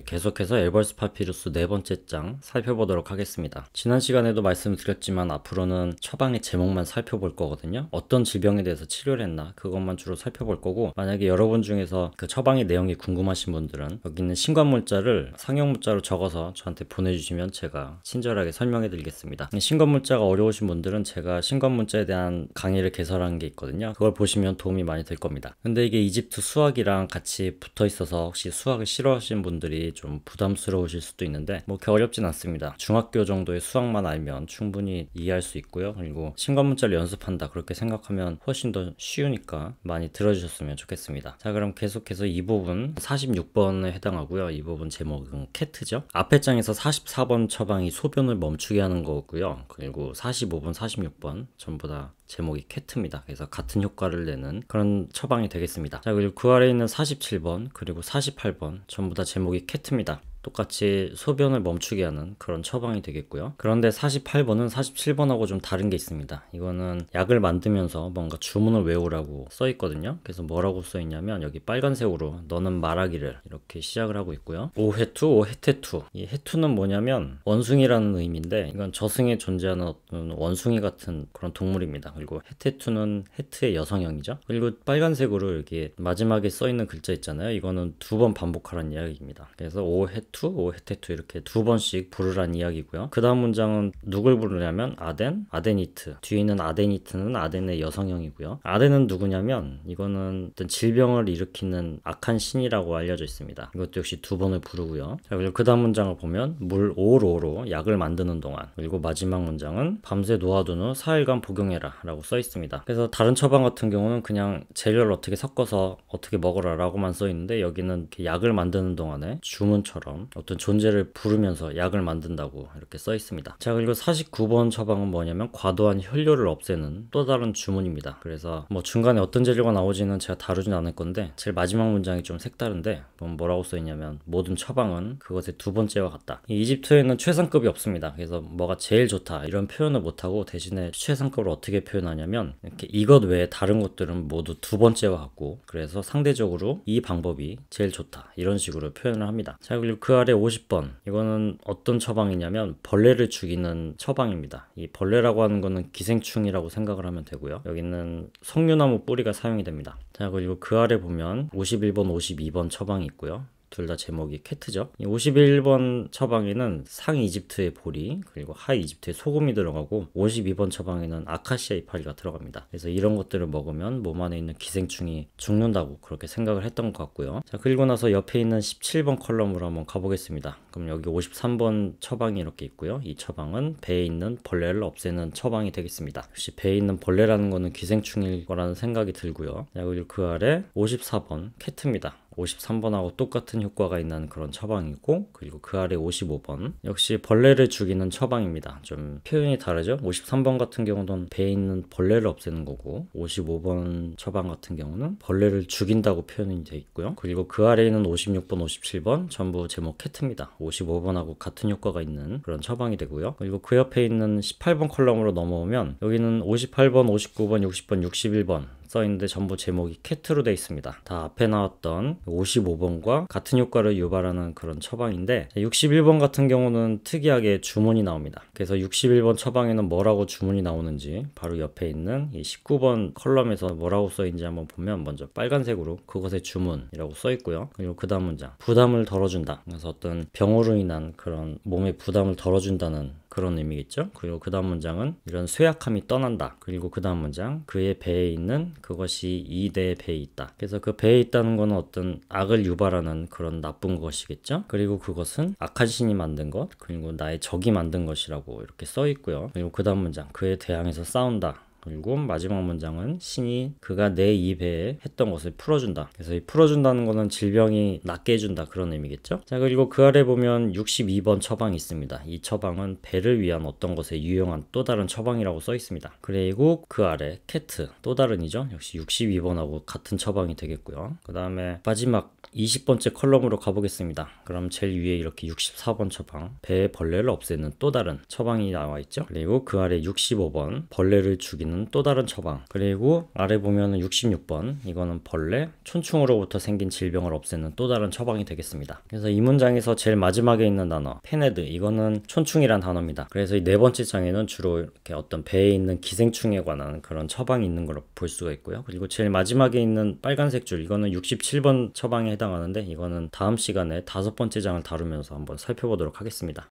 계속해서 엘버스 파피루스 네 번째 장 살펴보도록 하겠습니다. 지난 시간에도 말씀드렸지만 앞으로는 처방의 제목만 살펴볼 거거든요. 어떤 질병에 대해서 치료를 했나 그것만 주로 살펴볼 거고, 만약에 여러분 중에서 그 처방의 내용이 궁금하신 분들은 여기 있는 신관 문자를 상형 문자로 적어서 저한테 보내주시면 제가 친절하게 설명해 드리겠습니다. 신관 문자가 어려우신 분들은 제가 신관 문자에 대한 강의를 개설한 게 있거든요. 그걸 보시면 도움이 많이 될 겁니다. 근데 이게 이집트 수학이랑 같이 붙어 있어서 혹시 수학을 싫어하시는 분들이 좀 부담스러우실 수도 있는데 그렇게 어렵진 않습니다. 중학교 정도의 수학만 알면 충분히 이해할 수 있고요. 그리고 신관 문자를 연습한다 그렇게 생각하면 훨씬 더 쉬우니까 많이 들어주셨으면 좋겠습니다. 자, 그럼 계속해서 이 부분 46번에 해당하고요. 이 부분 제목은 캐트죠. 앞에 장에서 44번 처방이 소변을 멈추게 하는 거고요. 그리고 45번 46번 전부 다 제목이 캐트입니다. 그래서 같은 효과를 내는 그런 처방이 되겠습니다. 자, 그리고 그 아래에 있는 47번 그리고 48번 전부 다 제목이 캐트입니다. 똑같이 소변을 멈추게 하는 그런 처방이 되겠고요. 그런데 48번은 47번하고 좀 다른 게 있습니다. 이거는 약을 만들면서 뭔가 주문을 외우라고 써 있거든요. 그래서 뭐라고 써 있냐면 여기 빨간색으로 너는 말하기를 이렇게 시작을 하고 있고요. 오해투 오해테투, 이 해투는 뭐냐면 원숭이라는 의미인데 이건 저승에 존재하는 어떤 원숭이 같은 그런 동물입니다. 그리고 해테투는 해트의 여성형이죠. 그리고 빨간색으로 이렇게 마지막에 써 있는 글자 있잖아요. 이거는 두 번 반복하라는 이야기입니다. 그래서 오해투 오해테투 이렇게 두 번씩 부르란 이야기고요. 그 다음 문장은 누굴 부르냐면 아덴, 아데니트. 뒤에 있는 아데니트는 아덴의 여성형이고요. 아덴은 누구냐면 이거는 어떤 질병을 일으키는 악한 신이라고 알려져 있습니다. 이것도 역시 두 번을 부르고요. 자, 그리고 그 다음 문장을 보면 물 오로로 약을 만드는 동안, 그리고 마지막 문장은 밤새 놓아둔 후 4일간 복용해라 라고 써 있습니다. 그래서 다른 처방 같은 경우는 그냥 재료를 어떻게 섞어서 어떻게 먹어라 라고만 써 있는데 여기는 이렇게 약을 만드는 동안에 주문처럼 어떤 존재를 부르면서 약을 만든다고 이렇게 써 있습니다. 자, 그리고 49번 처방은 뭐냐면 과도한 혈뇨를 없애는 또 다른 주문입니다. 그래서 뭐 중간에 어떤 재료가 나오지는 제가 다루진 않을 건데 제일 마지막 문장이 좀 색다른데 뭐라고 써 있냐면 모든 처방은 그것의 두 번째와 같다. 이 이집트에는 최상급이 없습니다. 그래서 뭐가 제일 좋다 이런 표현을 못하고 대신에 최상급을 어떻게 표현하냐면 이렇게 이것 외에 다른 것들은 모두 두 번째와 같고, 그래서 상대적으로 이 방법이 제일 좋다 이런 식으로 표현을 합니다. 자, 그리고 그 아래 50번 이거는 어떤 처방이냐면 벌레를 죽이는 처방입니다. 이 벌레라고 하는 거는 기생충이라고 생각을 하면 되고요. 여기는 석류나무 뿌리가 사용이 됩니다. 자, 그리고 그 아래 보면 51번 52번 처방이 있고요. 둘 다 제목이 캐트죠. 이 51번 처방에는 상 이집트의 보리 그리고 하 이집트의 소금이 들어가고 52번 처방에는 아카시아 이파리가 들어갑니다. 그래서 이런 것들을 먹으면 몸 안에 있는 기생충이 죽는다고 그렇게 생각을 했던 것 같고요. 자, 그리고 나서 옆에 있는 17번 컬럼으로 한번 가보겠습니다. 그럼 여기 53번 처방이 이렇게 있고요. 이 처방은 배에 있는 벌레를 없애는 처방이 되겠습니다. 역시 배에 있는 벌레라는 거는 기생충일 거라는 생각이 들고요. 자, 그리고 그 아래 54번 캐트입니다. 53번하고 똑같은 효과가 있는 그런 처방이고, 그리고 그 아래 55번 역시 벌레를 죽이는 처방입니다. 좀 표현이 다르죠. 53번 같은 경우는 배에 있는 벌레를 없애는 거고 55번 처방 같은 경우는 벌레를 죽인다고 표현이 되어 있고요. 그리고 그 아래에 있는 56번 57번 전부 제목 캐트입니다. 55번하고 같은 효과가 있는 그런 처방이 되고요. 그리고 그 옆에 있는 18번 컬럼으로 넘어오면 여기는 58번 59번 60번 61번 써있는데 전부 제목이 캐트로 되어 있습니다. 다 앞에 나왔던 55번과 같은 효과를 유발하는 그런 처방인데 61번 같은 경우는 특이하게 주문이 나옵니다. 그래서 61번 처방에는 뭐라고 주문이 나오는지 바로 옆에 있는 이 19번 컬럼에서 뭐라고 써있는지 한번 보면 먼저 빨간색으로 그것의 주문이라고 써있고요. 그리고 그 다음 문장 부담을 덜어준다. 그래서 어떤 병으로 인한 그런 몸의 부담을 덜어준다는 그런 의미겠죠. 그리고 그 다음 문장은 이런 쇠약함이 떠난다. 그리고 그 다음 문장 그의 배에 있는 그것이 이 내 배에 있다. 그래서 그 배에 있다는 거는 어떤 악을 유발하는 그런 나쁜 것이겠죠. 그리고 그것은 악한 신이 만든 것 그리고 나의 적이 만든 것이라고 이렇게 써 있고요. 그리고 그 다음 문장 그에 대항해서 싸운다. 그리고 마지막 문장은 신이 그가 내 이 배에 했던 것을 풀어준다. 그래서 이 풀어준다는 거는 질병이 낫게 해준다 그런 의미겠죠. 자, 그리고 그 아래 보면 62번 처방이 있습니다. 이 처방은 배를 위한 어떤 것에 유용한 또 다른 처방이라고 써 있습니다. 그리고 그 아래 캐트 또 다른이죠. 역시 62번하고 같은 처방이 되겠고요. 그 다음에 마지막 20번째 컬럼으로 가보겠습니다. 그럼 제일 위에 이렇게 64번 처방 배의 벌레를 없애는 또 다른 처방이 나와 있죠. 그리고 그 아래 65번 벌레를 죽이는 없애는 또 다른 처방, 그리고 아래 보면은 66번, 이거는 벌레, 촌충으로부터 생긴 질병을 없애는 또 다른 처방이 되겠습니다. 그래서 이 문장에서 제일 마지막에 있는 단어 페네드, 이거는 촌충이란 단어입니다. 그래서 이 네 번째 장에는 주로 이렇게 어떤 배에 있는 기생충에 관한 그런 처방이 있는 걸로 볼 수가 있고요. 그리고 제일 마지막에 있는 빨간색 줄, 이거는 67번 처방에 해당하는데 이거는 다음 시간에 5번째 장을 다루면서 한번 살펴보도록 하겠습니다.